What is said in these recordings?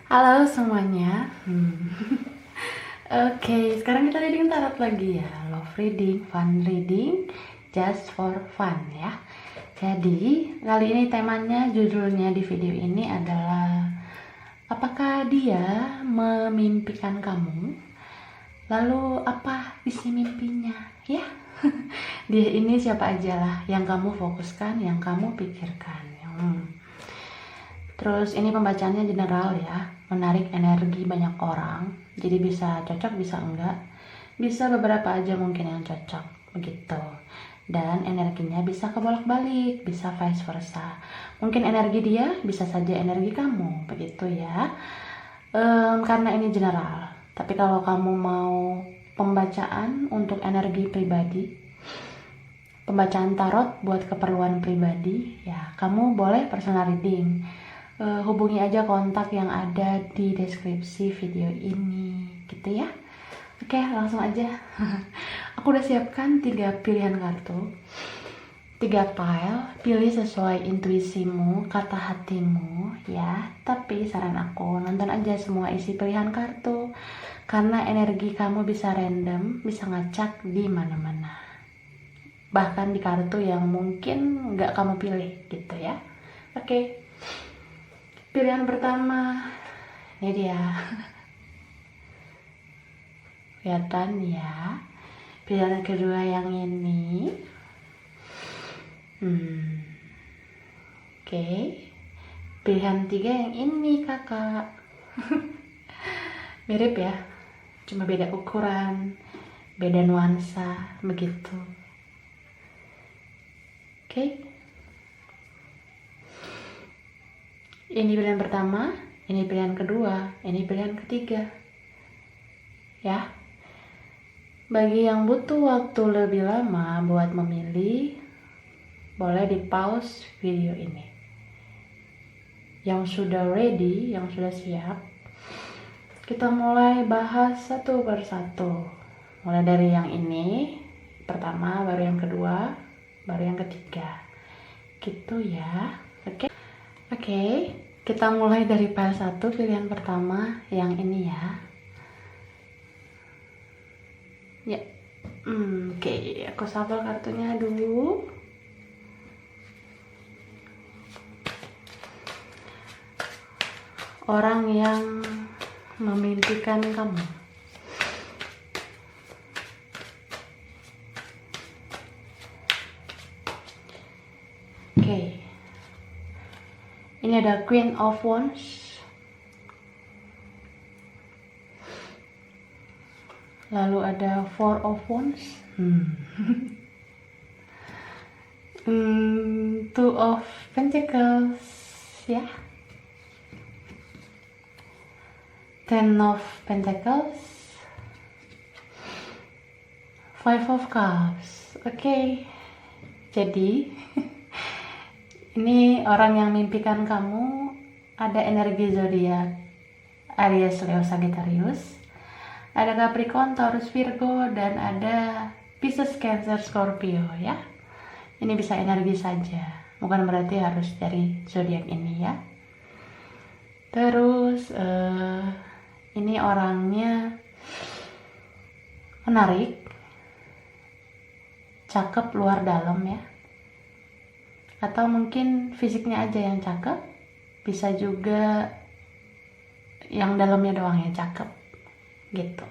Halo semuanya. Oke, sekarang kita reading tarot lagi ya. Love reading, fun reading, just for fun ya. Jadi, kali ini temanya, judulnya di video ini adalah apakah dia memimpikan kamu? Lalu apa isi mimpinya? Ya. Dia ini siapa aja lah yang kamu fokuskan, yang kamu pikirkan. Terus ini pembacaannya general ya, menarik energi banyak orang, jadi bisa cocok bisa enggak, bisa beberapa aja mungkin yang cocok begitu. Dan energinya bisa kebolak-balik, bisa vice versa. Mungkin energi dia bisa saja energi kamu, begitu ya. Karena ini general. Tapi kalau kamu mau pembacaan untuk energi pribadi, pembacaan tarot buat keperluan pribadi, ya kamu boleh personal reading. Hubungi aja kontak yang ada di deskripsi video ini gitu ya. Oke, langsung aja. Aku udah siapkan 3 pilihan kartu, 3 pile. Pilih sesuai intuisimu, kata hatimu ya. Tapi saran aku, nonton aja semua isi pilihan kartu, karena energi kamu bisa random, bisa ngacak di mana-mana, bahkan di kartu yang mungkin nggak kamu pilih gitu ya. Oke. Pilihan pertama, ini dia. Kelihatan ya. Pilihan kedua yang ini. Oke. Pilihan tiga yang ini kakak. Mirip ya, cuma beda ukuran, beda nuansa, begitu. Oke. Ini pilihan pertama, ini pilihan kedua, ini pilihan ketiga. Ya. Bagi yang butuh waktu lebih lama buat memilih, boleh di pause video ini. Yang sudah ready, yang sudah siap, kita mulai bahas satu persatu. Mulai dari yang ini, pertama, baru yang kedua, baru yang ketiga. Gitu ya. Oke. Oke, kita mulai dari pile 1, pilihan pertama yang ini ya. Ya. Oke, aku shuffle kartunya dulu. Orang yang memimpikan kamu. Oke. Ini ada Queen of Wands, lalu ada Four of Wands, Two of Pentacles, ya, Ten of Pentacles, Five of Cups. Oke. Jadi ini orang yang mimpikan kamu, ada energi zodiak Aries, Leo, Sagittarius, ada Capricorn, Taurus, Virgo, dan ada Pisces, Cancer, Scorpio ya. Ini bisa energi saja, bukan berarti harus dari zodiak ini ya. Terus ini orangnya menarik, cakep luar dalam ya. Atau mungkin fisiknya aja yang cakep, bisa juga yang dalamnya doang yang cakep gitu.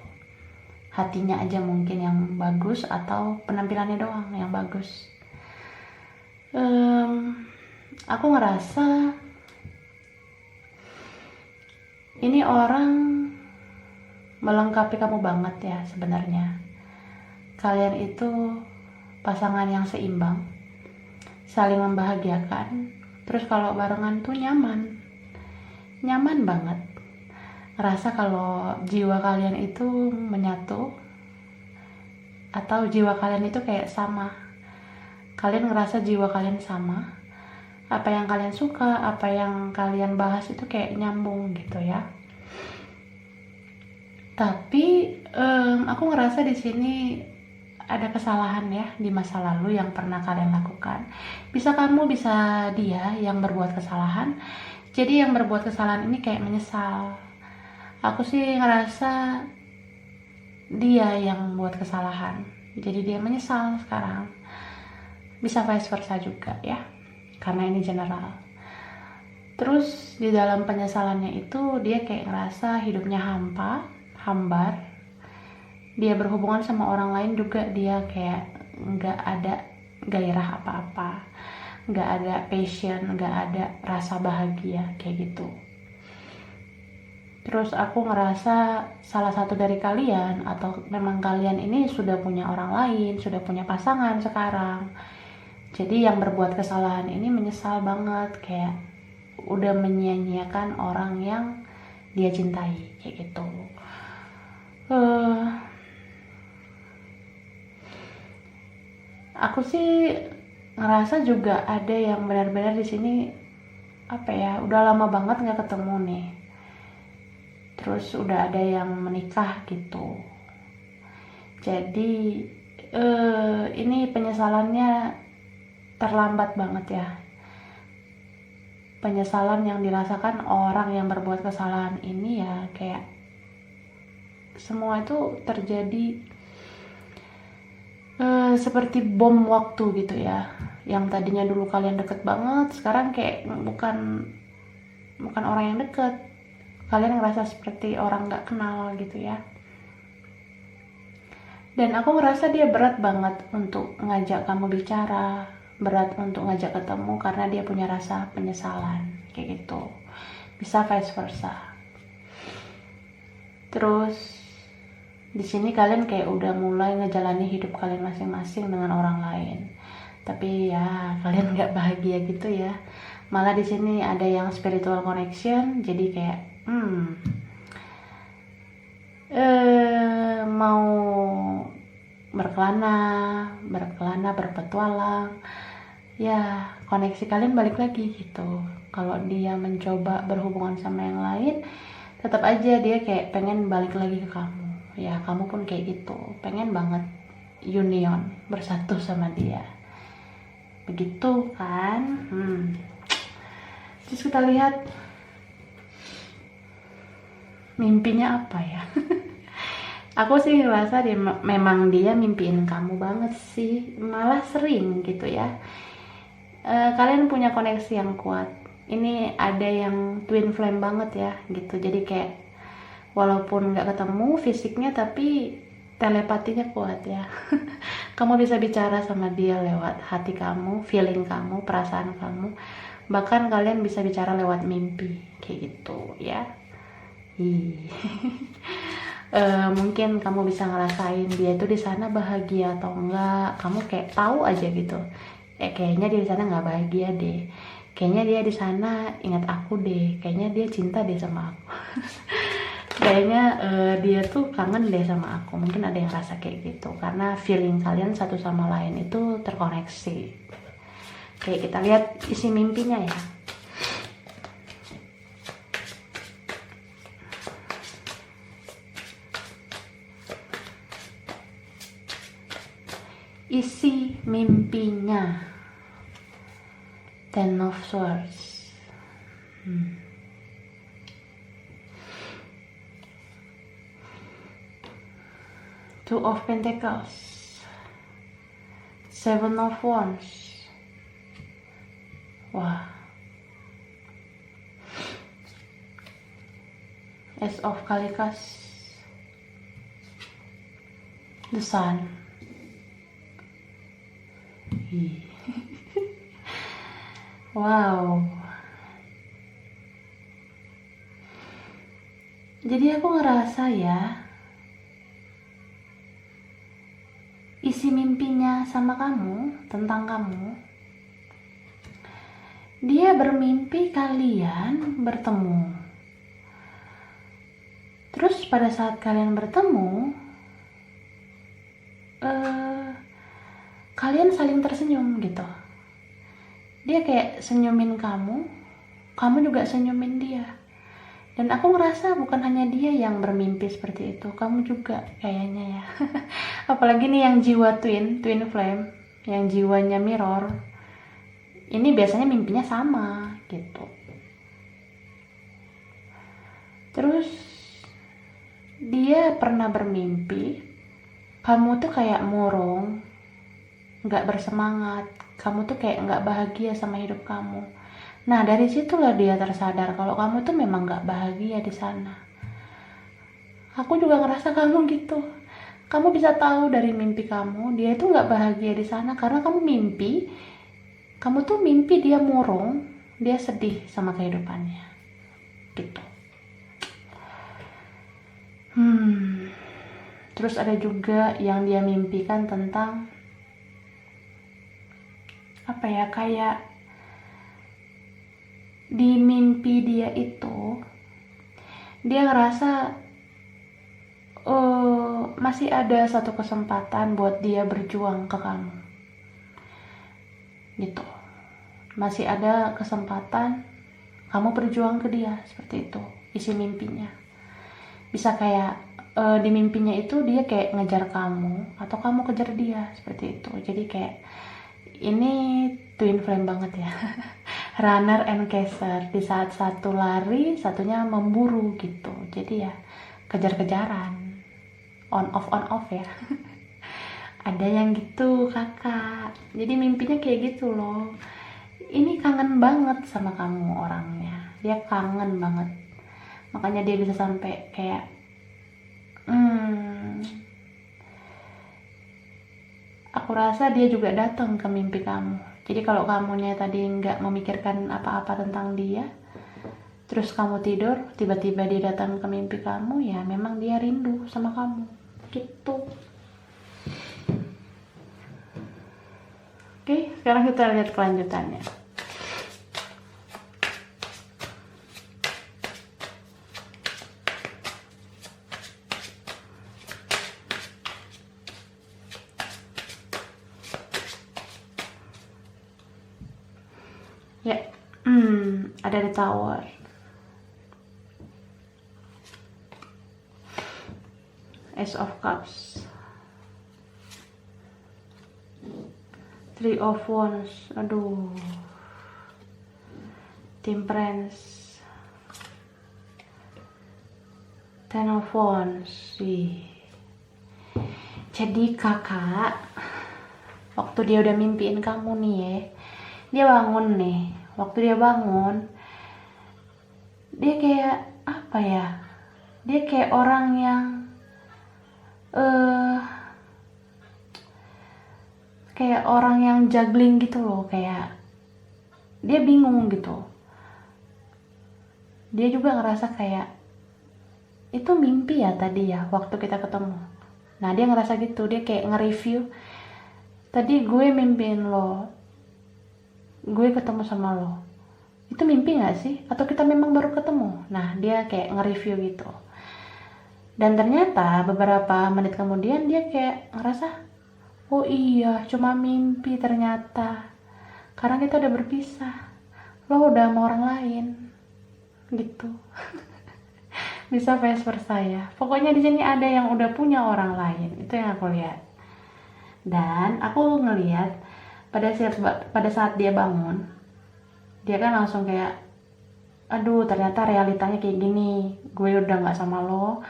Hatinya aja mungkin yang bagus, atau penampilannya doang yang bagus. Aku ngerasa ini orang melengkapi kamu banget ya sebenarnya. Kalian itu pasangan yang seimbang, saling membahagiakan. Terus kalau barengan tuh nyaman banget. Rasa kalau jiwa kalian itu menyatu, atau jiwa kalian itu kayak sama. Kalian ngerasa jiwa kalian sama, apa yang kalian suka, apa yang kalian bahas itu kayak nyambung gitu ya. Tapi aku ngerasa di sini ada kesalahan ya di masa lalu yang pernah kalian lakukan. Bisa kamu, bisa dia yang berbuat kesalahan. Jadi yang berbuat kesalahan ini kayak menyesal. Aku sih ngerasa dia yang buat kesalahan, jadi dia menyesal sekarang. Bisa vice versa juga ya, karena ini general. Terus di dalam penyesalannya itu dia kayak ngerasa hidupnya hambar. Dia berhubungan sama orang lain juga dia kayak nggak ada gairah apa-apa, nggak ada passion, nggak ada rasa bahagia kayak gitu. Terus aku ngerasa salah satu dari kalian, atau memang kalian ini sudah punya orang lain, sudah punya pasangan sekarang. Jadi yang berbuat kesalahan ini menyesal banget, kayak udah menyia-nyiakan orang yang dia cintai kayak gitu. Aku sih ngerasa juga ada yang benar-benar di sini apa ya, udah lama banget nggak ketemu nih. Terus udah ada yang menikah gitu. Jadi ini penyesalannya terlambat banget ya. Penyesalan yang dirasakan orang yang berbuat kesalahan ini ya kayak semua itu terjadi seperti bom waktu gitu ya. Yang tadinya dulu kalian deket banget, sekarang kayak bukan orang yang deket. Kalian ngerasa seperti orang gak kenal gitu ya. Dan aku ngerasa dia berat banget untuk ngajak kamu bicara, berat untuk ngajak ketemu karena dia punya rasa penyesalan kayak gitu. Bisa vice versa. Terus di sini kalian kayak udah mulai ngejalani hidup kalian masing-masing dengan orang lain. Tapi ya kalian nggak bahagia gitu ya. Malah di sini ada yang spiritual connection, jadi kayak mau berkelana, berpetualang. Ya, koneksi kalian balik lagi gitu. Kalau dia mencoba berhubungan sama yang lain, tetap aja dia kayak pengen balik lagi ke kamu. Ya, kamu pun kayak gitu. Pengen banget union, bersatu sama dia. Begitu kan? Terus kita lihat mimpinya apa ya. Aku sih ngerasa memang dia mimpiin kamu banget sih, malah sering gitu ya. Kalian punya koneksi yang kuat. Ini ada yang twin flame banget ya gitu. Jadi kayak walaupun nggak ketemu fisiknya tapi telepatinya kuat ya. Kamu bisa bicara sama dia lewat hati kamu, feeling kamu, perasaan kamu. Bahkan kalian bisa bicara lewat mimpi kayak gitu ya. Mungkin kamu bisa ngerasain dia itu di sana bahagia atau enggak. Kamu kayak tahu aja gitu. Kayaknya dia di sana nggak bahagia deh. Kayaknya dia di sana ingat aku deh. Kayaknya dia cinta deh sama aku. Kayaknya dia tuh kangen deh sama aku. Mungkin ada yang rasa kayak gitu karena feeling kalian satu sama lain itu terkoneksi. Oke, kita lihat isi mimpinya ya. Isi mimpinya. Ten of Swords. Two of Pentacles. Seven of Wands. Wah. Ace of Kalikas. The Sun. Wow. Jadi aku ngerasa ya, isi mimpinya sama kamu, tentang kamu, dia bermimpi kalian bertemu. Terus pada saat kalian bertemu, kalian saling tersenyum gitu. Dia kayak senyumin kamu, kamu juga senyumin dia. Dan aku ngerasa bukan hanya dia yang bermimpi seperti itu, kamu juga kayaknya ya. Apalagi nih yang jiwa twin flame, yang jiwanya mirror. Ini biasanya mimpinya sama gitu. Terus dia pernah bermimpi kamu tuh kayak murung, nggak bersemangat, kamu tuh kayak nggak bahagia sama hidup kamu. Nah dari situlah dia tersadar kalau kamu tuh memang nggak bahagia di sana. Aku juga ngerasa kamu gitu. Kamu bisa tahu dari mimpi kamu dia itu nggak bahagia di sana karena kamu tuh mimpi dia murung, dia sedih sama kehidupannya gitu. Terus ada juga yang dia mimpikan tentang apa ya, kayak di mimpi dia itu dia ngerasa masih ada satu kesempatan buat dia berjuang ke kamu gitu. Masih ada kesempatan kamu berjuang ke dia, seperti itu isi mimpinya. Bisa kayak di mimpinya itu dia kayak ngejar kamu atau kamu kejar dia, seperti itu. Jadi kayak ini twin flame banget ya. Runner and chaser, di saat satu lari satunya memburu gitu. Jadi ya kejar-kejaran, on off ya. Ada yang gitu kakak, jadi mimpinya kayak gitu loh. Ini kangen banget sama kamu orangnya, dia kangen banget, makanya dia bisa sampai kayak aku rasa dia juga datang ke mimpi kamu. Jadi kalau kamunya tadi nggak memikirkan apa-apa tentang dia, terus kamu tidur, tiba-tiba dia datang ke mimpi kamu, ya memang dia rindu sama kamu gitu. Oke, sekarang kita lihat kelanjutannya. Ya, ada di tower. Ace of Cups. Three of Wands. Aduh. Temperance. Ten of Wands. Jadi kakak, waktu dia udah mimpiin kamu nih ya, dia bangun nih. Waktu dia bangun, dia kayak apa ya? Dia kayak orang yang kayak orang yang juggling gitu loh, kayak dia bingung gitu. Dia juga ngerasa kayak itu mimpi ya tadi ya waktu kita ketemu. Nah dia ngerasa gitu, dia kayak nge-review, tadi gue mimpiin lo, gue ketemu sama lo, itu mimpi gak sih? Atau kita memang baru ketemu? Nah dia kayak nge-review gitu. Dan ternyata beberapa menit kemudian dia kayak ngerasa, oh iya, cuma mimpi ternyata. Karena kita udah berpisah. Lo udah sama orang lain. Gitu. Bisa vice versa ya. Pokoknya di sini ada yang udah punya orang lain. Itu yang aku lihat. Dan aku ngelihat pada saat dia bangun, dia kan langsung kayak, aduh ternyata realitanya kayak gini. Gue udah gak sama lo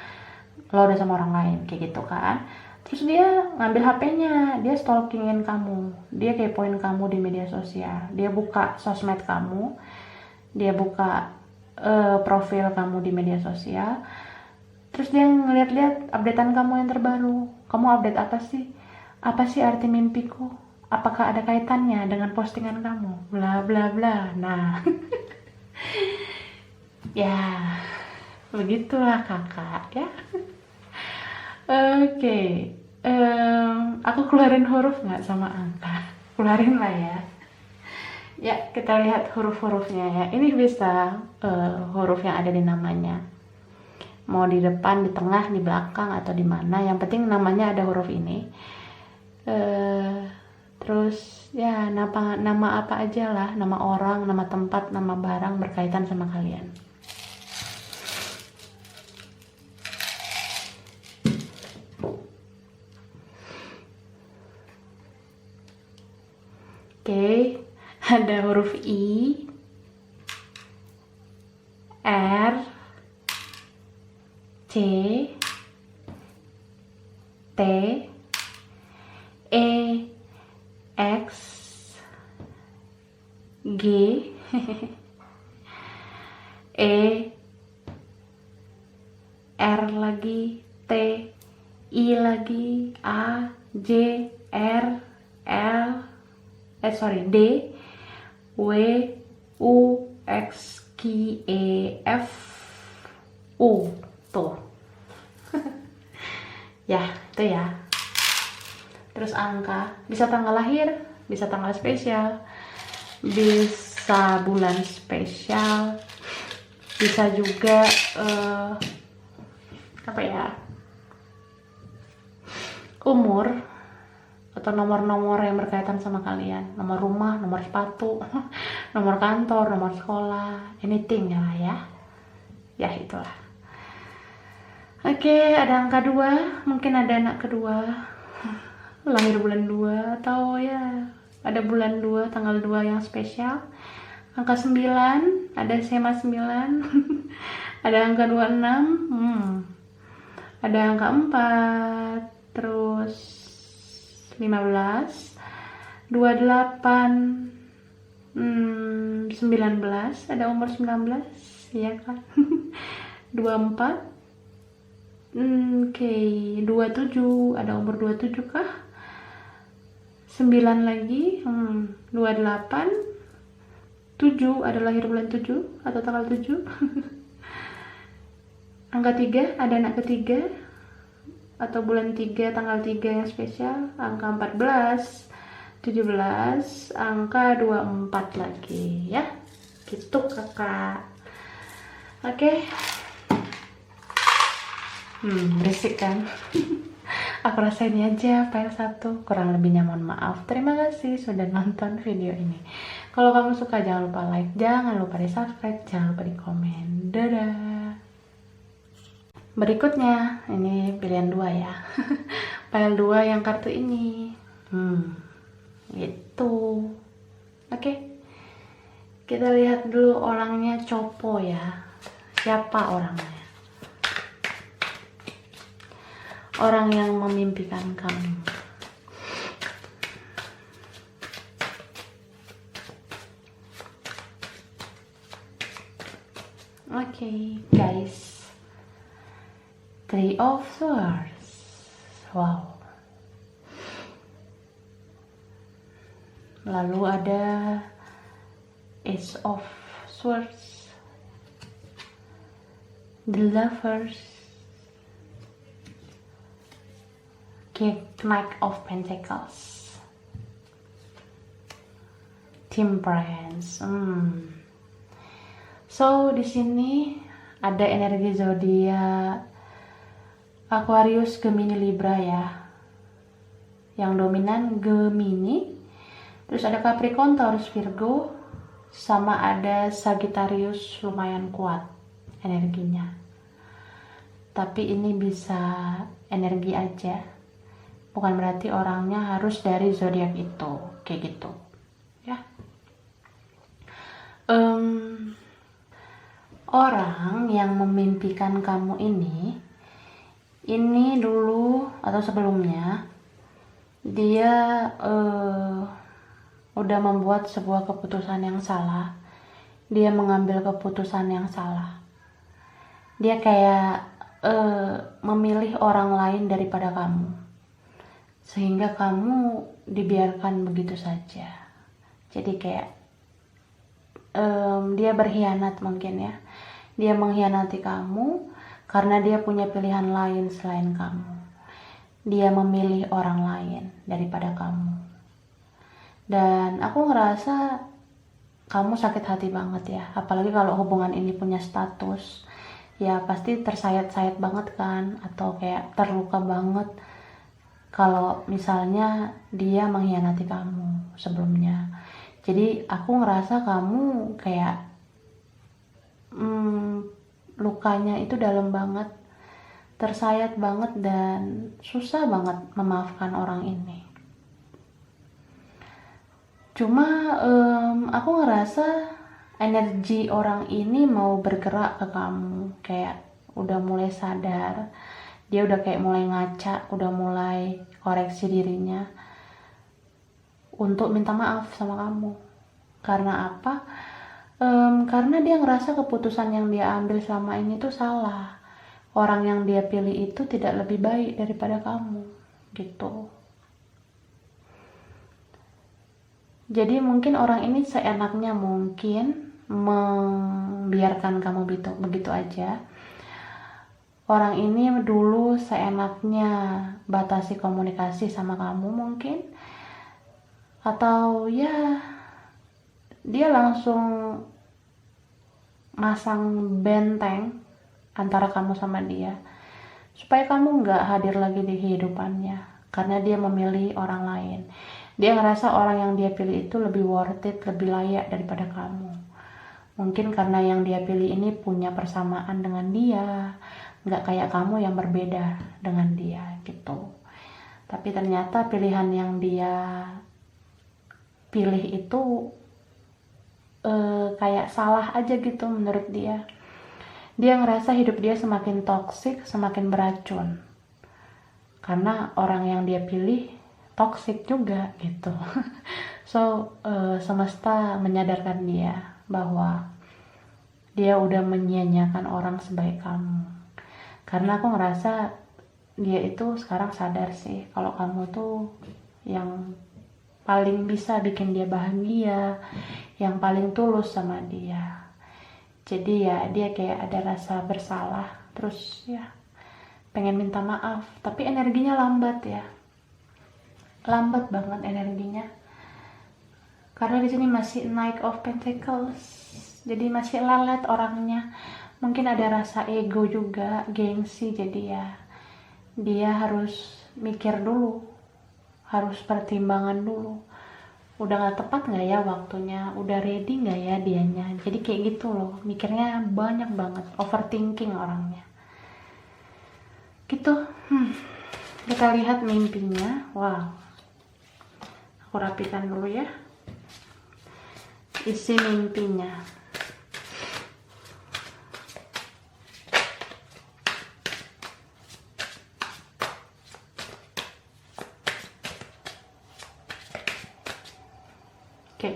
udah sama orang lain. Kayak gitu kan. Terus dia ngambil HP-nya, dia stalkingin kamu, dia kepoin kamu di media sosial, dia buka sosmed kamu, dia buka profil kamu di media sosial, terus dia ngeliat-liat updatean kamu yang terbaru. Kamu update apa sih? Apa sih arti mimpiku? Apakah ada kaitannya dengan postingan kamu? Bla bla bla. Nah, ya begitulah kakak ya. Oke, aku keluarin huruf nggak sama angka? Keluarin lah ya. Ya, kita lihat huruf-hurufnya ya. Ini bisa huruf yang ada di namanya. Mau di depan, di tengah, di belakang, atau di mana. Yang penting namanya ada huruf ini. Terus ya nama apa aja lah. Nama orang, nama tempat, nama barang berkaitan sama kalian. Oke, ada huruf I, R, C, T, E, X, G, E, R lagi, T, I lagi, A, J, R, L, D, W, U, X, Q, E, F, U. Tuh. Ya, itu ya. Terus angka, bisa tanggal lahir, bisa tanggal spesial, bisa bulan spesial, bisa juga apa ya, umur atau nomor-nomor yang berkaitan sama kalian, nomor rumah, nomor sepatu, nomor kantor, nomor sekolah, anything ya. Ya itulah. Oke, ada angka 2, mungkin ada anak kedua, lahir bulan 2, atau ya ada bulan 2, tanggal 2 yang spesial. Angka 9, ada SMA 9. Ada angka 26, ada angka 4, terus 15, 28, 19, ada umur 19, ya kan? 24, oke, 27, ada umur 27 kah? 9 lagi, 28, 7, ada lahir bulan 7 atau tanggal 7. Angka 3, ada anak ketiga atau bulan 3, tanggal 3 yang spesial. Angka 14, 17, angka 24 lagi ya. Gitu kakak. Oke. Berisik kan? Aku rasain aja file 1, kurang lebihnya mohon maaf. Terima kasih sudah nonton video ini. Kalau kamu suka jangan lupa like, jangan lupa di subscribe, jangan lupa di komen. Dadah. Berikutnya, ini pilihan 2 ya. File 2 yang kartu ini. Gitu. Oke. Kita lihat dulu orangnya Copo ya. Siapa orangnya? Orang yang memimpikan kamu. Oke, guys. 3 of Swords. Wow. Lalu ada Ace of Swords, The Lovers, Knight of Pentacles, Temperance. So di sini ada energi zodiak Aquarius, Gemini, Libra ya. Yang dominan Gemini. Terus ada Capricorn, Taurus, Virgo, sama ada Sagittarius, lumayan kuat energinya. Tapi ini bisa energi aja. Bukan berarti orangnya harus dari zodiak itu, kayak gitu. Ya. Orang yang memimpikan kamu ini dulu atau sebelumnya dia udah membuat sebuah keputusan yang salah. Dia mengambil keputusan yang salah. Dia kayak memilih orang lain daripada kamu, sehingga kamu dibiarkan begitu saja. Jadi kayak dia berkhianat mungkin ya. Dia mengkhianati kamu karena dia punya pilihan lain selain kamu. Dia memilih orang lain daripada kamu. Dan aku ngerasa kamu sakit hati banget ya. Apalagi kalau hubungan ini punya status. Ya pasti tersayat-sayat banget kan. Atau kayak terluka banget kalau misalnya dia mengkhianati kamu sebelumnya. Jadi aku ngerasa kamu kayak lukanya itu dalam banget, tersayat banget, dan susah banget memaafkan orang ini. Cuma aku ngerasa energi orang ini mau bergerak ke kamu, kayak udah mulai sadar, dia udah kayak mulai ngaca, udah mulai koreksi dirinya untuk minta maaf sama kamu. Karena apa? Karena dia ngerasa keputusan yang dia ambil selama ini tuh salah. Orang yang dia pilih itu tidak lebih baik daripada kamu, gitu. Jadi mungkin orang ini seenaknya mungkin membiarkan kamu begitu aja. Orang ini dulu seenaknya batasi komunikasi sama kamu mungkin, atau ya dia langsung masang benteng antara kamu sama dia supaya kamu nggak hadir lagi di kehidupannya karena dia memilih orang lain. Dia ngerasa orang yang dia pilih itu lebih worth it, lebih layak daripada kamu. Mungkin karena yang dia pilih ini punya persamaan dengan dia, nggak kayak kamu yang berbeda dengan dia gitu. Tapi ternyata pilihan yang dia pilih itu kayak salah aja gitu menurut dia. Dia ngerasa hidup dia semakin toksik, semakin beracun. Karena orang yang dia pilih toksik juga gitu. So semesta menyadarkan dia bahwa dia udah menyia-nyiakan orang sebaik kamu. Karena aku ngerasa dia itu sekarang sadar sih kalau kamu tuh yang paling bisa bikin dia bahagia, yang paling tulus sama dia. Jadi ya dia kayak ada rasa bersalah, terus ya pengen minta maaf, tapi energinya lambat ya. Lambat banget energinya. Karena di sini masih Knight of Pentacles. Jadi masih lelet orangnya. Mungkin ada rasa ego juga, gengsi, jadi ya dia harus mikir dulu, harus pertimbangan dulu. Udah gak tepat gak ya waktunya, udah ready gak ya dianya. Jadi kayak gitu loh, mikirnya banyak banget, overthinking orangnya gitu. Kita lihat mimpinya. Wow, aku rapikan dulu ya isi mimpinya. Oke.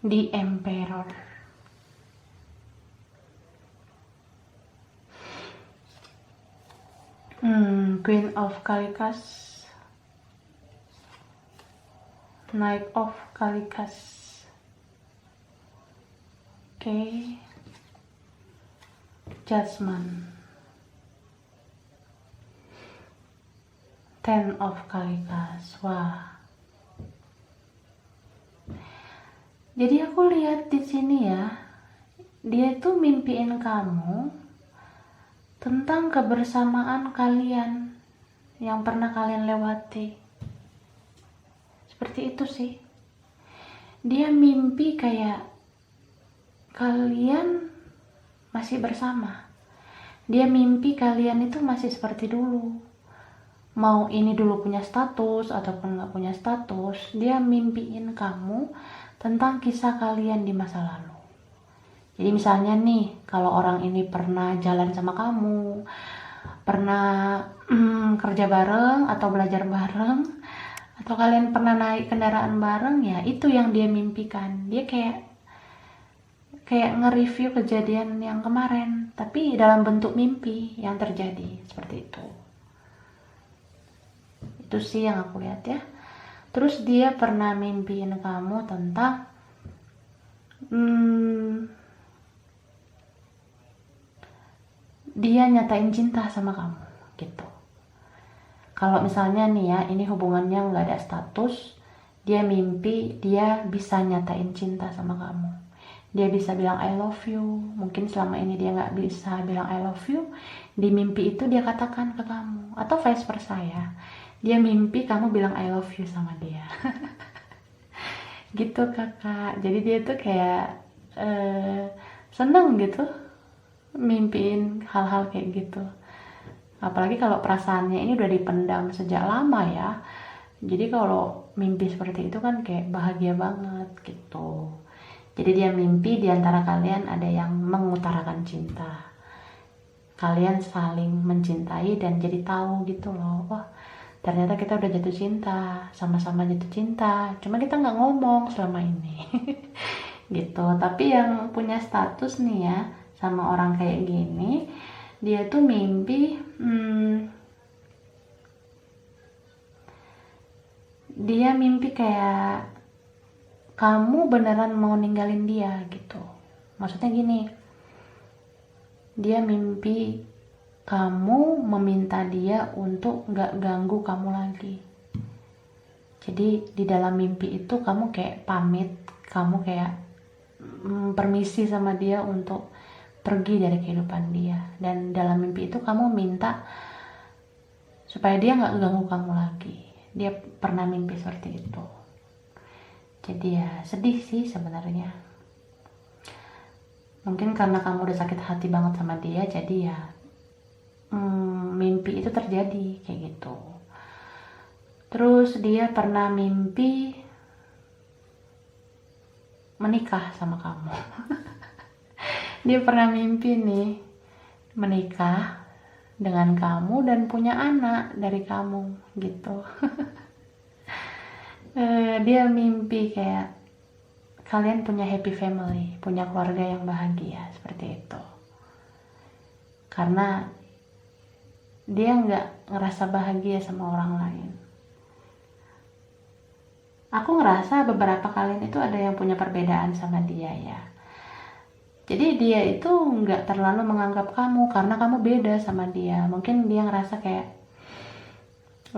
The Emperor. Queen of Kalikas, Knight of Kalikas. Oke. Judgment, Ten of Kalikas. Wah. Jadi aku lihat di sini ya, dia tuh mimpiin kamu tentang kebersamaan kalian yang pernah kalian lewati. Seperti itu sih. Dia mimpi kayak kalian masih bersama. Dia mimpi kalian itu masih seperti dulu. Mau ini dulu punya status ataupun gak punya status, dia mimpiin kamu tentang kisah kalian di masa lalu. Jadi misalnya nih, kalau orang ini pernah jalan sama kamu, pernah kerja bareng atau belajar bareng, atau kalian pernah naik kendaraan bareng, ya itu yang dia mimpikan. Dia kayak nge-review kejadian yang kemarin, tapi dalam bentuk mimpi yang terjadi, seperti itu. Itu sih yang aku lihat ya. Terus dia pernah mimpiin kamu tentang dia nyatain cinta sama kamu gitu. Kalau misalnya nih ya, ini hubungannya nggak ada status, dia mimpi dia bisa nyatain cinta sama kamu. Dia bisa bilang I love you. Mungkin selama ini dia nggak bisa bilang I love you, di mimpi itu dia katakan ke kamu. Atau vice versa ya, dia mimpi kamu bilang I love you sama dia. Gitu kakak. Jadi dia tuh kayak seneng gitu mimpiin hal-hal kayak gitu. Apalagi kalau perasaannya ini udah dipendam sejak lama ya. Jadi kalau mimpi seperti itu kan kayak bahagia banget gitu. Jadi dia mimpi diantara kalian ada yang mengutarakan cinta. kalian saling mencintai dan jadi tahu gitu loh, wah ternyata kita udah jatuh cinta, sama-sama jatuh cinta, cuma kita nggak ngomong selama ini. Gitu. Tapi yang punya status nih ya sama orang kayak gini, dia tuh mimpi dia mimpi kayak kamu beneran mau ninggalin dia gitu. Maksudnya gini, dia mimpi kamu meminta dia untuk gak ganggu kamu lagi. Jadi di dalam mimpi itu kamu kayak pamit, kamu kayak permisi sama dia untuk pergi dari kehidupan dia. Dan dalam mimpi itu kamu minta supaya dia gak ganggu kamu lagi. Dia pernah mimpi seperti itu. Jadi ya sedih sih sebenarnya. Mungkin karena kamu udah sakit hati banget sama dia, jadi ya mimpi itu terjadi kayak gitu. Terus dia pernah mimpi menikah sama kamu. Dia pernah mimpi nih menikah dengan kamu dan punya anak dari kamu gitu. Dia mimpi kayak kalian punya happy family, punya keluarga yang bahagia seperti itu. Karena dia nggak ngerasa bahagia sama orang lain. Aku ngerasa beberapa kalian itu ada yang punya perbedaan sama dia ya. Jadi dia itu nggak terlalu menganggap kamu karena kamu beda sama dia. Mungkin dia ngerasa kayak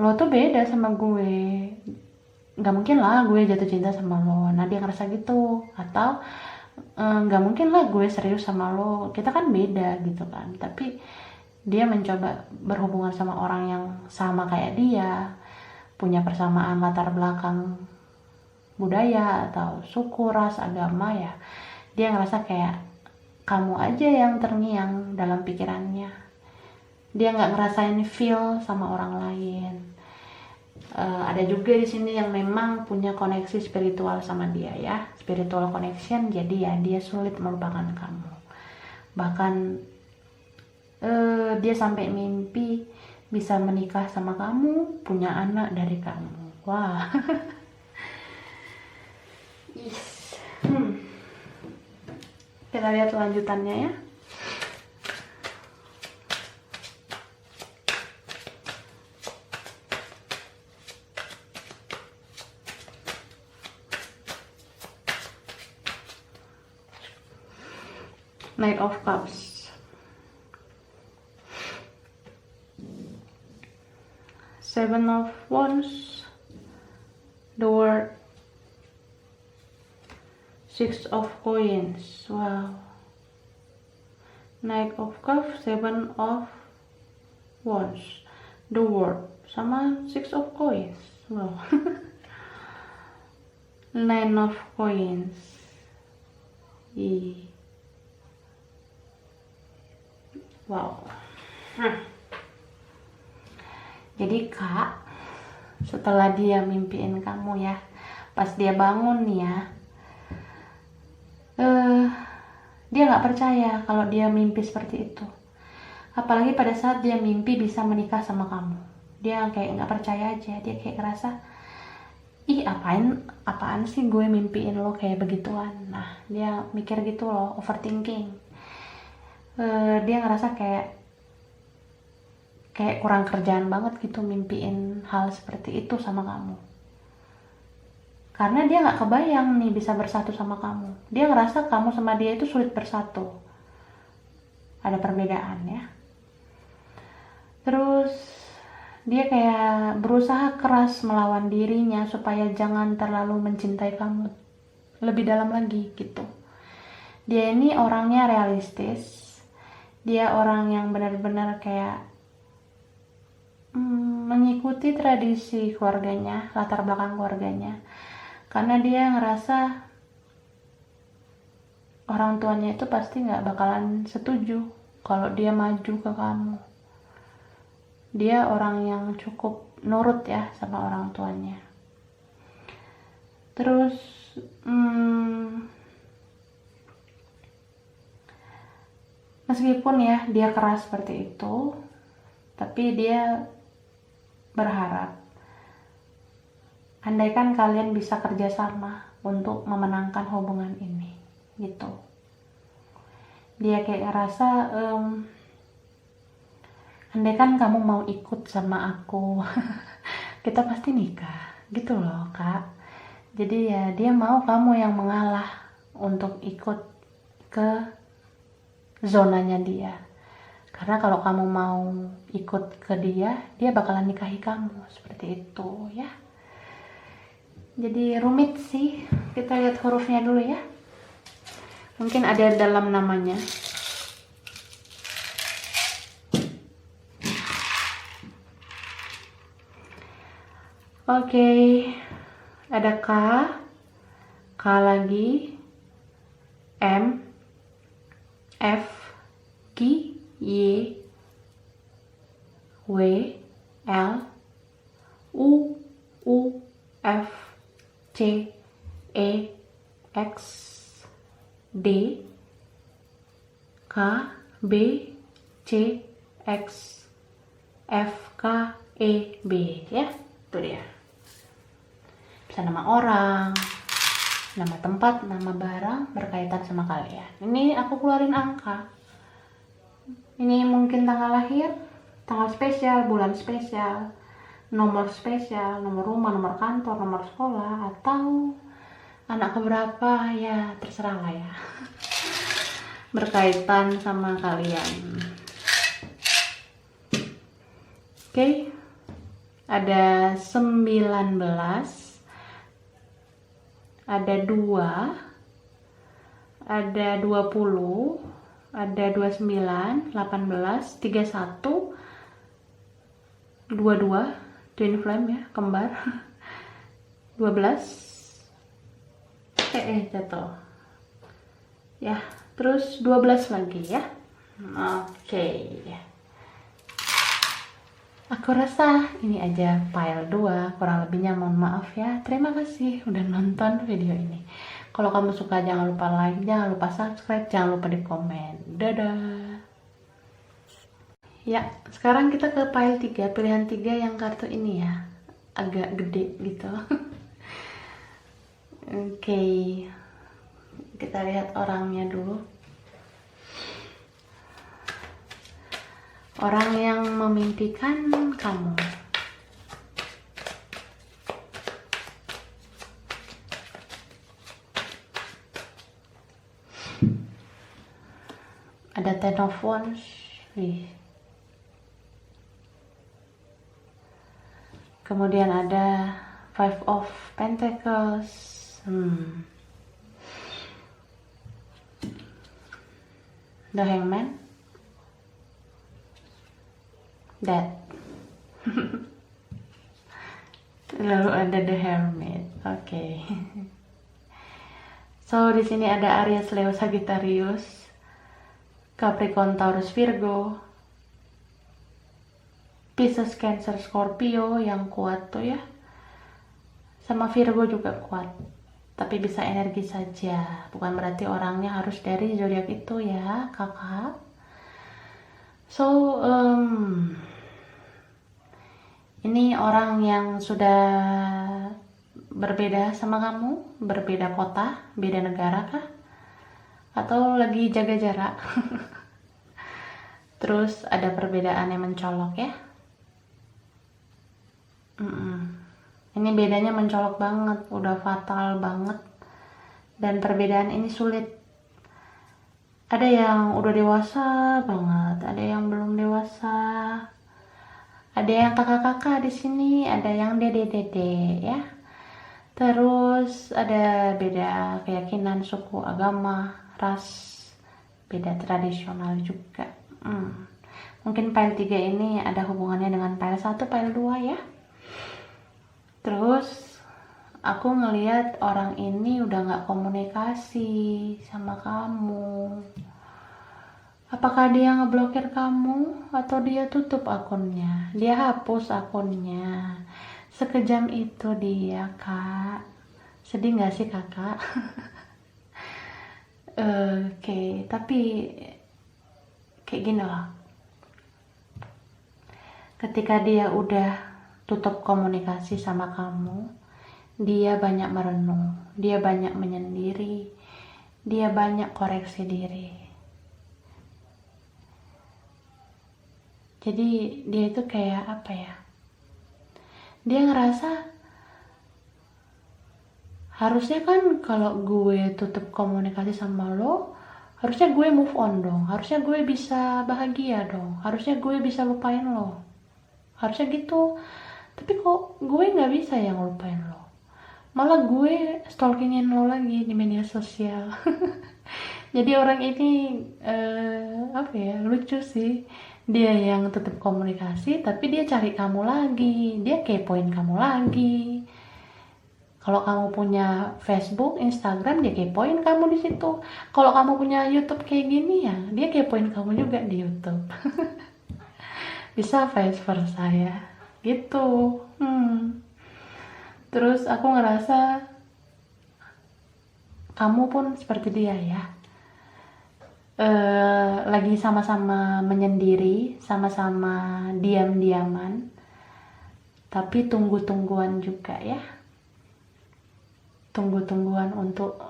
lo tuh beda sama gue, nggak mungkin lah gue jatuh cinta sama lo. Nah dia ngerasa gitu. Atau nggak mungkin lah gue serius sama lo, kita kan beda gitu kan. Tapi dia mencoba berhubungan sama orang yang sama kayak dia, punya persamaan latar belakang budaya atau suku, ras, agama ya. Dia ngerasa kayak kamu aja yang terngiang dalam pikirannya. Dia nggak ngerasain feel sama orang lain. Ada juga di sini yang memang punya koneksi spiritual sama dia ya, spiritual connection. Jadi ya dia sulit melupakan kamu. Bahkan dia sampai mimpi bisa menikah sama kamu, punya anak dari kamu. Wah. Yes. Kita lihat lanjutannya ya. Knight of Cups, Seven of Wands, the World, Six of Coins. Wow. Knight of Cups, Seven of Wands, the World, sama Six of Coins. Wow. Nine of Coins. Wow. Jadi Kak, setelah dia mimpiin kamu ya, pas dia bangun nih ya, dia nggak percaya kalau dia mimpi seperti itu. Apalagi pada saat dia mimpi bisa menikah sama kamu, dia kayak nggak percaya aja. Dia kayak ngerasa, ih apaan sih gue mimpiin lo kayak begituan. Nah dia mikir gitu loh, overthinking. Dia ngerasa kayak kurang kerjaan banget gitu mimpiin hal seperti itu sama kamu. Karena dia nggak kebayang nih bisa bersatu sama kamu. Dia ngerasa kamu sama dia itu sulit bersatu. Ada perbedaan ya. Terus dia kayak berusaha keras melawan dirinya supaya jangan terlalu mencintai kamu lebih dalam lagi gitu. Dia ini orangnya realistis. Dia orang yang benar-benar kayak mengikuti tradisi keluarganya, latar belakang keluarganya. Karena dia ngerasa orang tuanya itu pasti gak bakalan setuju kalau dia maju ke kamu. Dia orang yang cukup nurut ya sama orang tuanya. Terus Meskipun ya dia keras seperti itu, tapi dia berharap andaikan kalian bisa kerjasama untuk memenangkan hubungan ini gitu. Dia kayak ngerasa andaikan kamu mau ikut sama aku kita pasti nikah gitu loh kak. Jadi ya dia mau kamu yang mengalah untuk ikut ke zonanya dia, karena kalau kamu mau ikut ke dia, dia bakalan nikahi kamu seperti itu ya. Jadi rumit sih, kita lihat hurufnya dulu ya, mungkin ada dalam namanya. Oke, ada K, K lagi, M, F, Q, Y, W, L, U, F, C, E, X, D, K, B, C, X, F, K, E, B ya, itu dia. Bisa nama orang, nama tempat, nama barang berkaitan sama kalian. Ini aku keluarin angka. Ini mungkin tanggal lahir, tanggal spesial, bulan spesial, nomor spesial, nomor rumah, nomor kantor, nomor sekolah, atau anak keberapa ya terserah lah ya. Berkaitan sama kalian. Oke. Ada 19, ada 2, ada 20, ada 29, 18, 31, 22, twin flame ya, kembar. 12, jatuh ya, terus 12 lagi ya. Oke. Aku rasa ini aja file 2, kurang lebihnya mohon maaf ya. Terima kasih udah nonton video ini. Kalau kamu suka jangan lupa like, jangan lupa subscribe, jangan lupa di komen. Dadah. Ya, sekarang kita ke file 3, pilihan 3 yang kartu ini ya. Agak gede gitu. Oke. Kita lihat orangnya dulu. Orang yang memimpikan kamu. Ada Ten of Wands. Kemudian ada Five of Pentacles. The Hangman. That. Lalu ada The Hermit. Oke. So di sini ada Aries, Leo, Sagittarius, Capricorn, Taurus, Virgo, Pisces, Cancer, Scorpio yang kuat tuh ya. Sama Virgo juga kuat. Tapi bisa energi saja. Bukan berarti orangnya harus dari zodiak itu ya, kakak. So, ini orang yang sudah berbeda sama kamu, berbeda kota, beda negara kah? Atau lagi jaga jarak? Terus ada perbedaan yang mencolok ya? Ini bedanya mencolok banget, udah fatal banget. Dan perbedaan ini sulit. Ada yang udah dewasa banget, ada yang belum dewasa. Ada yang kakak-kakak di sini, ada yang dede-dede ya. Terus ada beda keyakinan, suku, agama, ras, beda tradisional juga. Mungkin file 3 ini ada hubungannya dengan file 1, file 2 ya. Terus aku ngelihat orang ini udah gak komunikasi sama kamu. Apakah dia ngeblokir kamu atau dia tutup akunnya? Dia hapus akunnya. Sekejam itu dia, Kak. Sedih gak sih, Kakak? Oke, tapi Kayak gini loh, ketika dia udah tutup komunikasi sama kamu, dia banyak merenung, dia banyak menyendiri, dia banyak koreksi diri. Jadi dia itu kayak apa ya, dia ngerasa harusnya kan kalau gue tutup komunikasi sama lo, harusnya gue move on dong, harusnya gue bisa bahagia dong, harusnya gue bisa lupain lo, harusnya gitu. Tapi kok gue nggak bisa yang lupain lo, malah gue stalkingin lo lagi di media sosial. Jadi orang ini apa ya, lucu sih, dia yang tutup komunikasi tapi dia cari kamu lagi, dia kepoin kamu lagi. Kalau kamu punya Facebook, Instagram, dia kepoin kamu di situ. Kalau kamu punya YouTube kayak gini ya, dia kepoin kamu juga di YouTube. Bisa vice versa ya, gitu. Terus aku ngerasa kamu pun seperti dia ya. Lagi sama-sama menyendiri, sama-sama diam-diaman, tapi tunggu-tungguan juga ya. Tunggu-tungguan untuk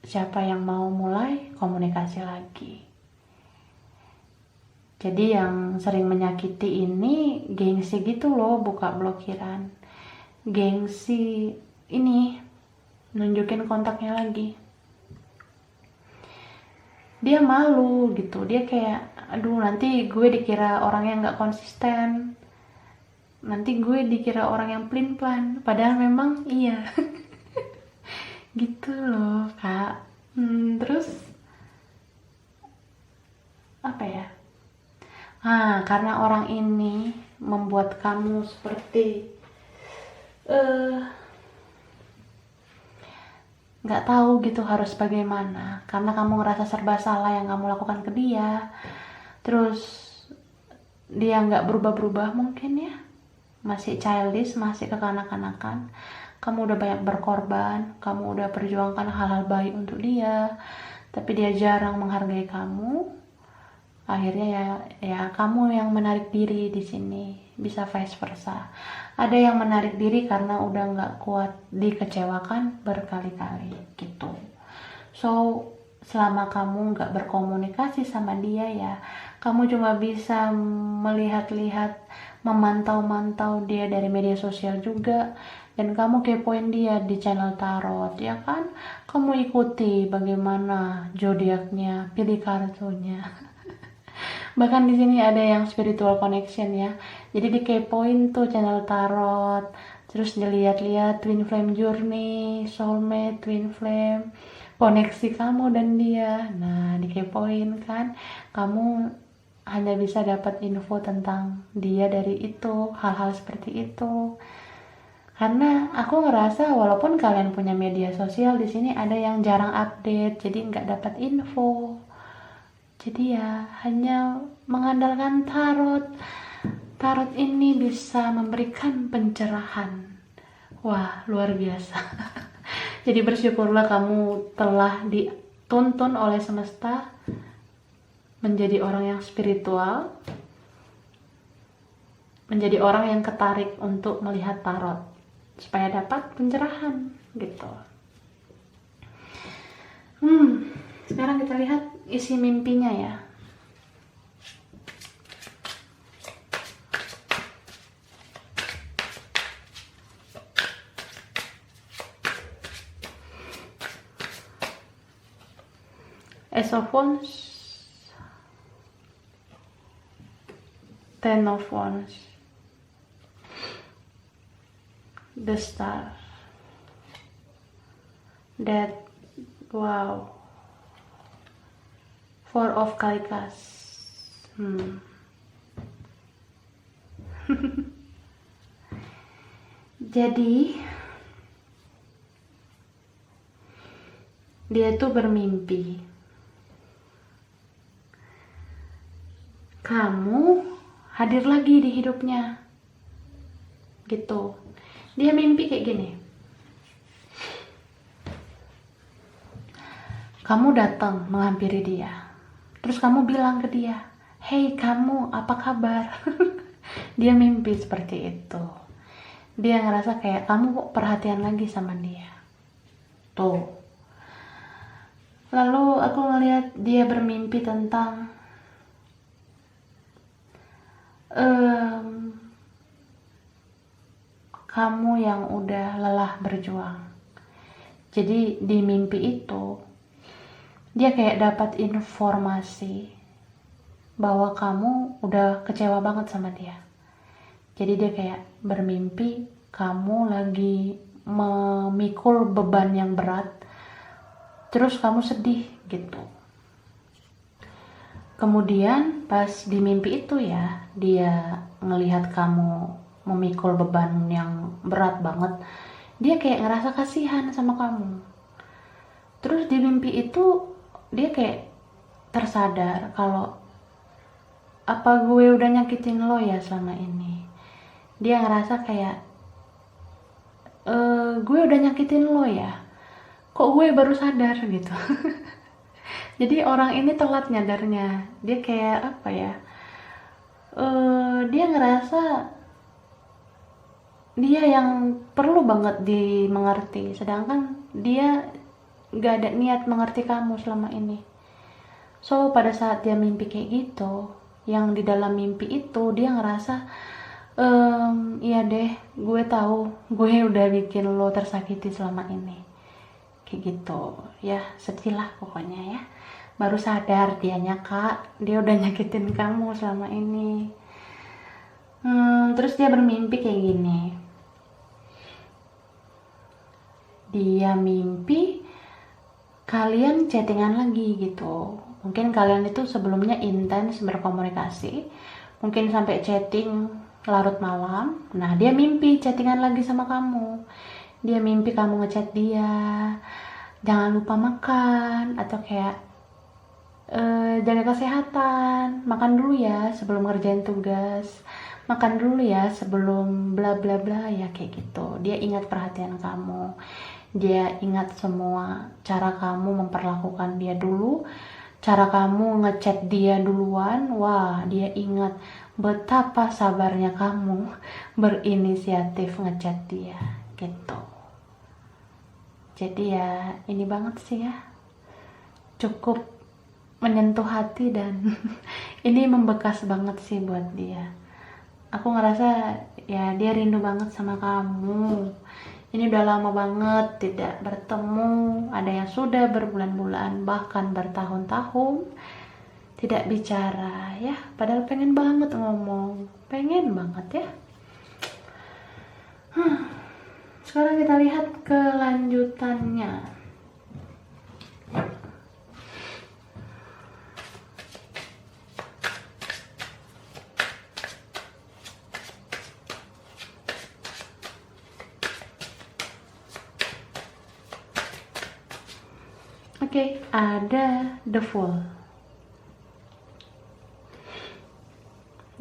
siapa yang mau mulai komunikasi lagi. Jadi yang sering menyakiti ini gengsi gitu loh, buka blokiran. Gengsi ini nunjukin kontaknya lagi. Dia malu gitu, dia kayak aduh nanti gue dikira orang yang gak konsisten, nanti gue dikira orang yang pelin-pelan, padahal memang iya. Gitu loh kak. Terus apa ya, karena orang ini membuat kamu seperti nggak tahu gitu harus bagaimana, karena kamu ngerasa serba salah yang kamu lakukan ke dia. Terus dia nggak berubah-berubah mungkin ya, masih childish, masih kekanak-kanakan. Kamu udah banyak berkorban, kamu udah perjuangkan hal-hal baik untuk dia, tapi dia jarang menghargai kamu. Akhirnya ya kamu yang menarik diri di sini. Bisa vice versa. Ada yang menarik diri karena udah nggak kuat dikecewakan berkali-kali gitu. So selama kamu nggak berkomunikasi sama dia ya, kamu cuma bisa melihat-lihat, memantau-mantau dia dari media sosial juga, dan kamu kepoin dia di channel tarot ya kan, kamu ikuti bagaimana zodiaknya, pilih kartunya. Bahkan di sini ada yang spiritual connection ya, jadi dikepoin tuh channel tarot, terus dilihat-lihat twin flame journey, soulmate, twin flame, koneksi kamu dan dia. Nah dikepoin kan, kamu hanya bisa dapat info tentang dia dari itu, hal-hal seperti itu. Karena aku ngerasa walaupun kalian punya media sosial, di sini ada yang jarang update, jadi nggak dapat info. Jadi ya hanya mengandalkan tarot. Tarot ini bisa memberikan pencerahan. Wah, luar biasa. Jadi bersyukurlah kamu telah dituntun oleh semesta menjadi orang yang spiritual, menjadi orang yang ketarik untuk melihat tarot supaya dapat pencerahan gitu. Sekarang kita lihat isi mimpinya ya. Ace of Wands, Ten of Wands, the Star, Death, wow, Four of Kalikas. Jadi dia tuh bermimpi kamu hadir lagi di hidupnya gitu. Dia mimpi kayak gini, kamu datang menghampiri dia, terus kamu bilang ke dia, "Hei kamu, apa kabar?" Dia mimpi seperti itu. Dia ngerasa kayak kamu kok perhatian lagi sama dia. Tuh. Lalu aku ngelihat dia bermimpi tentang kamu yang udah lelah berjuang. Jadi di mimpi itu dia kayak dapat informasi bahwa kamu udah kecewa banget sama dia. Jadi dia kayak bermimpi kamu lagi memikul beban yang berat, terus kamu sedih gitu. Kemudian pas di mimpi itu ya, dia ngelihat kamu memikul beban yang berat banget, dia kayak ngerasa kasihan sama kamu. Terus di mimpi itu dia kayak tersadar kalau apa gue udah nyakitin lo ya selama ini. Dia ngerasa kayak gue udah nyakitin lo ya, kok gue baru sadar gitu. Jadi orang ini telat nyadarnya. Dia kayak apa ya, dia ngerasa dia yang perlu banget dimengerti, sedangkan dia gak ada niat mengerti kamu selama ini. So pada saat dia mimpi kayak gitu, yang di dalam mimpi itu dia ngerasa iya deh, gue tahu gue udah bikin lo tersakiti selama ini, kayak gitu ya. Sedih lah pokoknya ya. Baru sadar dianya, Kak, dia udah nyakitin kamu selama ini. Terus dia bermimpi kayak gini. Dia mimpi kalian chattingan lagi gitu. Mungkin kalian itu sebelumnya intens berkomunikasi, mungkin sampai chatting larut malam. Nah, dia mimpi chattingan lagi sama kamu. Dia mimpi kamu ngechat dia, jangan lupa makan, atau kayak jaga kesehatan, makan dulu ya sebelum ngerjain tugas, makan dulu ya sebelum bla bla bla ya, kayak gitu. Dia ingat perhatian kamu, dia ingat semua cara kamu memperlakukan dia dulu, cara kamu ngechat dia duluan. Wah, dia ingat betapa sabarnya kamu berinisiatif ngechat dia gitu. Jadi ya ini banget sih ya, cukup menyentuh hati dan ini membekas banget sih buat dia. Aku ngerasa ya dia rindu banget sama kamu. Ini udah lama banget tidak bertemu, ada yang sudah berbulan-bulan bahkan bertahun-tahun tidak bicara ya, padahal pengen banget ngomong, pengen banget ya. Sekarang kita lihat kelanjutannya. Oke, ada the Fool,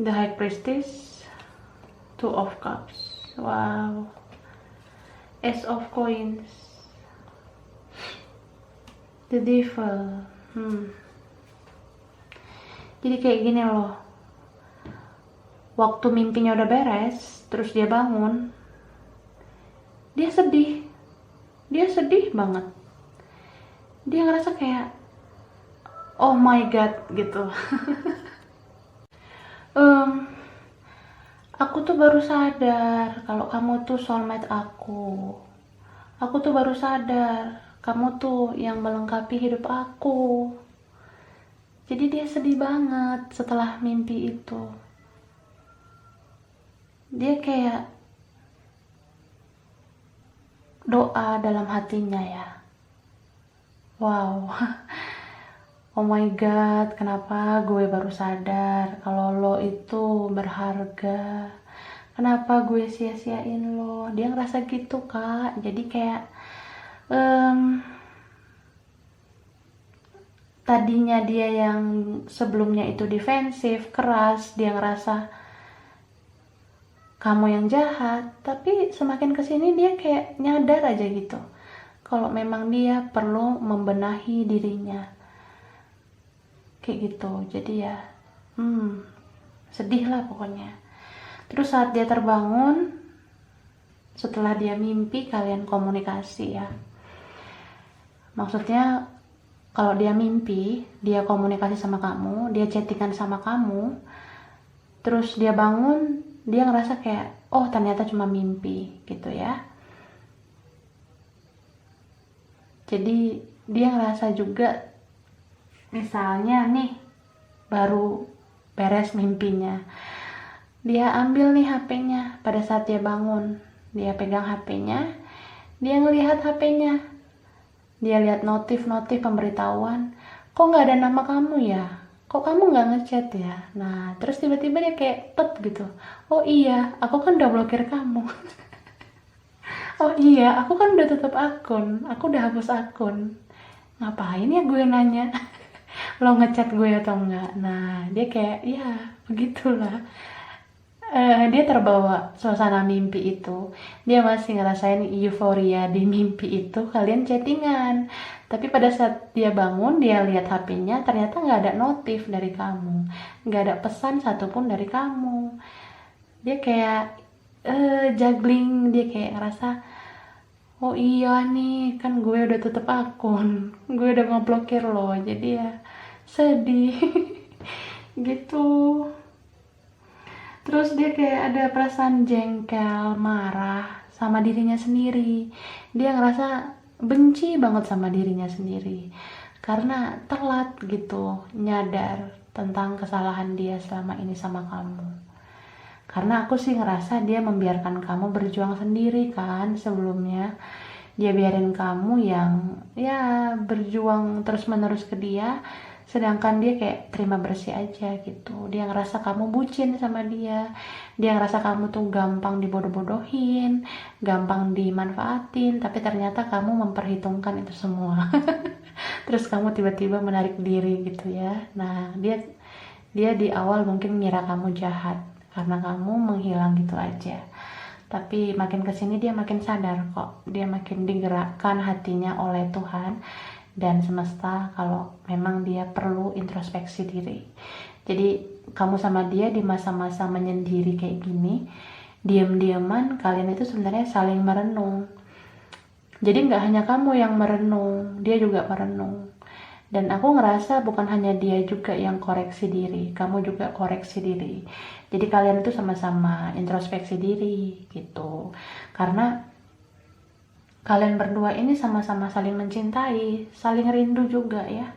the High Priestess, Two of Cups, wow, Ace of Coins, the Devil. Jadi kayak gini loh, waktu mimpinya udah beres, terus dia bangun, dia sedih banget. Dia ngerasa kayak oh my god gitu. Aku tuh baru sadar kalau kamu tuh soulmate aku. Aku tuh baru sadar kamu tuh yang melengkapi hidup aku. Jadi dia sedih banget setelah mimpi itu. Dia kayak doa dalam hatinya ya. Wow, oh my god, kenapa gue baru sadar kalau lo itu berharga? Kenapa gue sia-siain lo? Dia ngerasa gitu, Kak. Jadi kayak tadinya dia yang sebelumnya itu defensif, keras, dia ngerasa kamu yang jahat. Tapi semakin kesini dia kayak nyadar aja gitu kalau memang dia perlu membenahi dirinya, kayak gitu. Jadi ya sedih lah pokoknya. Terus saat dia terbangun, setelah dia mimpi, kalian komunikasi ya. Maksudnya kalau dia mimpi, dia komunikasi sama kamu, dia chattingan sama kamu, terus dia bangun, dia ngerasa kayak, oh ternyata cuma mimpi gitu ya. Jadi dia ngerasa juga, misalnya nih baru beres mimpinya, dia ambil nih HP-nya pada saat dia bangun, dia pegang HP-nya, dia ngelihat HP-nya, dia lihat notif pemberitahuan, kok nggak ada nama kamu ya, kok kamu nggak ngechat ya. Nah terus tiba-tiba dia kayak tet gitu, oh iya aku kan udah blokir kamu. Oh iya aku kan udah tutup akun, aku udah hapus akun, ngapain ya gue nanya lo ngechat gue atau enggak. Nah dia kayak ya begitulah. Dia terbawa suasana mimpi itu, dia masih ngerasain euforia di mimpi itu, kalian chattingan. Tapi pada saat dia bangun, dia lihat HP-nya, ternyata nggak ada notif dari kamu, nggak ada pesan satupun dari kamu. Dia kayak juggling, dia kayak ngerasa, oh iya nih kan gue udah tutup akun, gue udah ngeblokir lo, jadi ya sedih. Gitu. Terus dia kayak ada perasaan jengkel, marah sama dirinya sendiri. Dia ngerasa benci banget sama dirinya sendiri karena telat gitu nyadar tentang kesalahan dia selama ini sama kamu. Karena aku sih ngerasa dia membiarkan kamu berjuang sendiri kan sebelumnya. Dia biarin kamu yang ya berjuang terus-menerus ke dia, sedangkan dia kayak terima bersih aja gitu. Dia ngerasa kamu bucin sama dia, dia ngerasa kamu tuh gampang dibodoh-bodohin, gampang dimanfaatin, tapi ternyata kamu memperhitungkan itu semua. Terus kamu tiba-tiba menarik diri gitu ya. Nah dia di awal mungkin ngira kamu jahat karena kamu menghilang gitu aja, tapi makin kesini dia makin sadar kok, dia makin digerakkan hatinya oleh Tuhan dan semesta kalau memang dia perlu introspeksi diri. Jadi kamu sama dia di masa-masa menyendiri kayak gini, diam-diaman kalian itu sebenarnya saling merenung. Jadi nggak hanya kamu yang merenung, dia juga merenung. Dan aku ngerasa bukan hanya dia juga yang koreksi diri, kamu juga koreksi diri. Jadi kalian itu sama-sama introspeksi diri gitu. Karena kalian berdua ini sama-sama saling mencintai, saling rindu juga ya.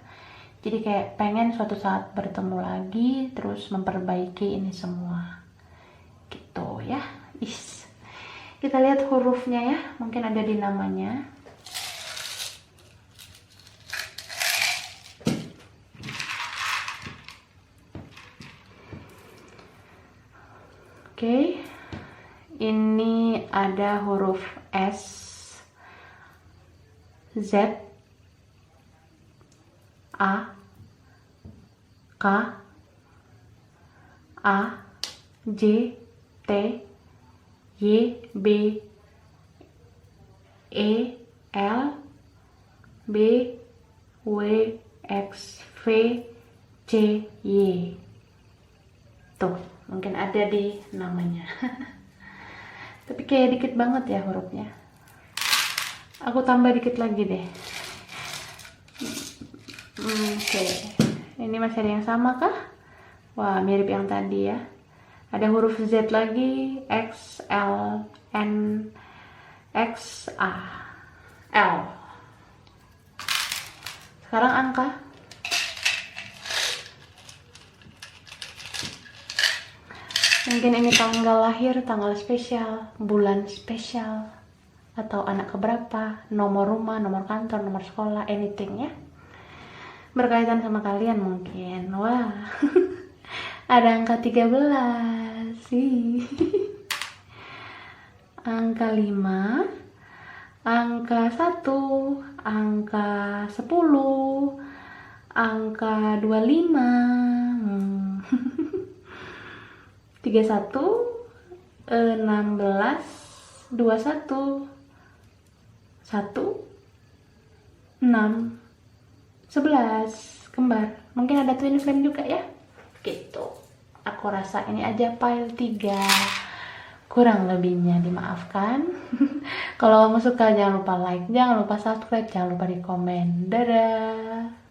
Jadi kayak pengen suatu saat bertemu lagi, terus memperbaiki ini semua. Gitu ya. Kita lihat hurufnya ya, mungkin ada di namanya. Oke, ini ada huruf S, Z, A, K, A, J, T, Y, B, E, L, B, W, X, V, C, Y. Tuh, mungkin ada di namanya. Tapi kayak dikit banget ya hurufnya. Aku tambah dikit lagi deh. Oke. Ini masih ada yang sama kah? Wah, mirip yang tadi ya. Ada huruf Z lagi, X, L, N, X, A, L. Sekarang angka. Mungkin ini tanggal lahir, tanggal spesial, bulan spesial, atau anak keberapa, nomor rumah, nomor kantor, nomor sekolah, anything ya. Berkaitan sama kalian mungkin. Wah, ada angka 13 sih. Angka 5, angka 1, angka 10, angka 25, 31, 16, 21, 1, 6, 11, kembar. Mungkin ada twin flame juga ya. gitu. Aku rasa ini aja file 3, kurang lebihnya dimaafkan. Kalau kamu suka jangan lupa like, jangan lupa subscribe, jangan lupa di komen. Dadah.